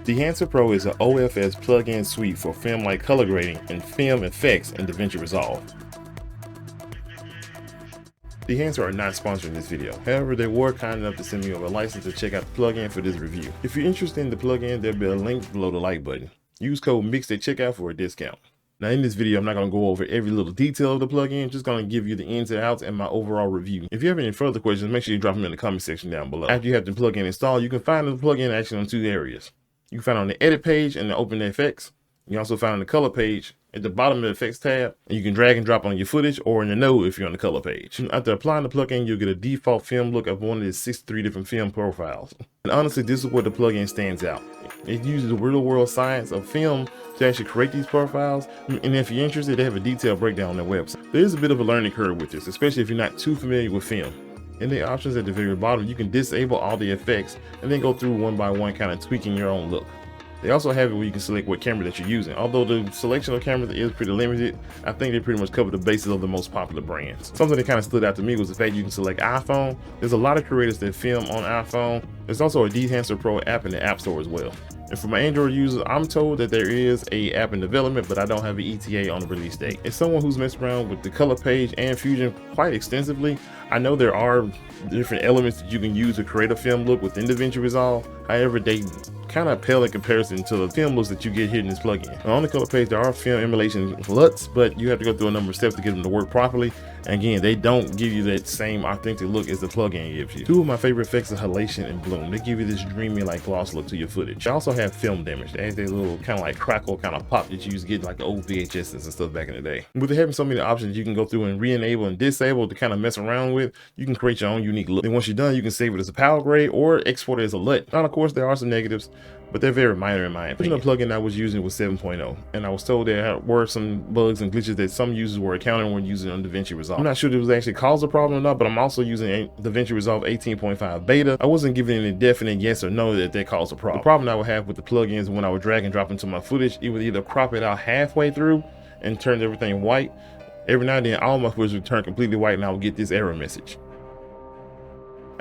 Dehancer Pro is an OFS plugin suite for film-like color grading and film effects in Davinci Resolve. Dehancer are not sponsoring this video. However, they were kind enough to send me over a license to check out the plugin for this review. If you're interested in the plugin, there'll be a link below the like button. Use code MIXED at checkout for a discount. Now in this video, I'm not going to go over every little detail of the plugin, just going to give you the ins and outs and my overall review. If you have any further questions, make sure you drop them in the comment section down below. After you have the plugin installed, you can find the plugin actually on two areas. You can find it on the edit page and the open the effects. You also find it on the color page at the bottom of the effects tab, and you can drag and drop on your footage or in the node if you're on the color page. After applying the plugin, you'll get a default film look of one of the 63 different film profiles. And honestly, this is where the plugin stands out. It uses the real world science of film to actually create these profiles. And if you're interested, they have a detailed breakdown on their website. There is a bit of a learning curve with this, especially if you're not too familiar with film. In the options at the very bottom, you can disable all the effects and then go through one by one, kind of tweaking your own look. They also have it where you can select what camera that you're using. Although the selection of cameras is pretty limited, I think they pretty much cover the basis of the most popular brands. Something that kind of stood out to me was the fact you can select iPhone. There's a lot of creators that film on iPhone. There's also a Dehancer Pro app in the App Store as well. And for my Android users, I'm told that there is a app in development, but I don't have an ETA on the release date. As someone who's messed around with the color page and Fusion quite extensively, I know there are different elements that you can use to create a film look within Davinci Resolve. However, they kind of pale in comparison to the film looks that you get here in this plugin. Now, on the color page, there are film emulation LUTs, but you have to go through a number of steps to get them to work properly. And again, they don't give you that same authentic look as the plugin gives you. Two of my favorite effects are halation and bloom. They give you this dreamy, like gloss look to your footage. They also have film damage. They have that little kind of like crackle kind of pop that you used to get like the old VHSs and stuff back in the day. With having so many options you can go through and re-enable and disable to kind of mess around with, you can create your own unique look. Then once you're done, you can save it as a power grade or export it as a LUT. Now, of course, there are some negatives, but they're very minor in my opinion. The plugin I was using was 7.0, and I was told there were some bugs and glitches that some users were encountering when using on Davinci Resolve. I'm not sure if it was actually caused a problem or not, but I'm also using Davinci Resolve 18.5 beta. I wasn't giving any definite yes or no that caused a problem. The problem I would have with the plugins when I would drag and drop into my footage, it would either crop it out halfway through and turn everything white. Every now and then, all my footage would turn completely white, and I would get this error message.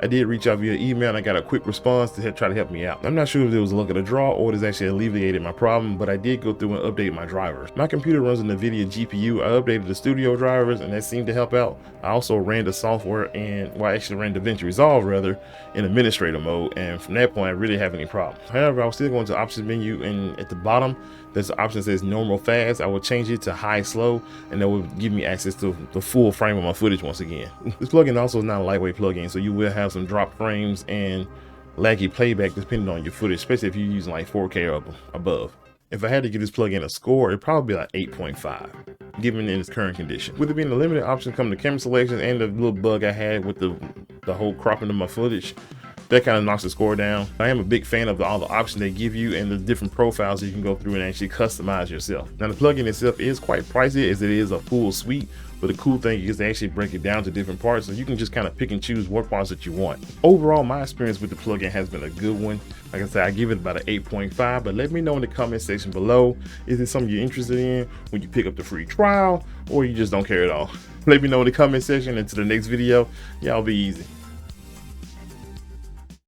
I did reach out via email and I got a quick response to try to help me out. I'm not sure if it was a luck of the draw or it has actually alleviated my problem, but I did go through and update my drivers. My computer runs an NVIDIA GPU. I updated the studio drivers and that seemed to help out. I also ran the software I actually ran Davinci Resolve rather in administrator mode, and from that point I really have any problem. However, I was still going to the options menu, and at the bottom there's an option that says normal fast. I will change it to high slow, and that will give me access to the full frame of my footage once again. This plugin also is not a lightweight plugin, so you will have some drop frames and laggy playback depending on your footage, especially if you're using like 4K or above. If I had to give this plugin a score, it'd probably be like 8.5, given in its current condition. With it being a limited option, come the camera selections and the little bug I had with the whole cropping of my footage, that kind of knocks the score down. I am a big fan of all the options they give you and the different profiles that you can go through and actually customize yourself. Now, the plugin itself is quite pricey as it is a full suite, but the cool thing is they actually break it down to different parts, so you can just kind of pick and choose what parts that you want. Overall, my experience with the plugin has been a good one. Like I said, I give it about an 8.5, but let me know in the comment section below, is it something you're interested in when you pick up the free trial, or you just don't care at all? Let me know in the comment section. Until the next video, y'all be easy.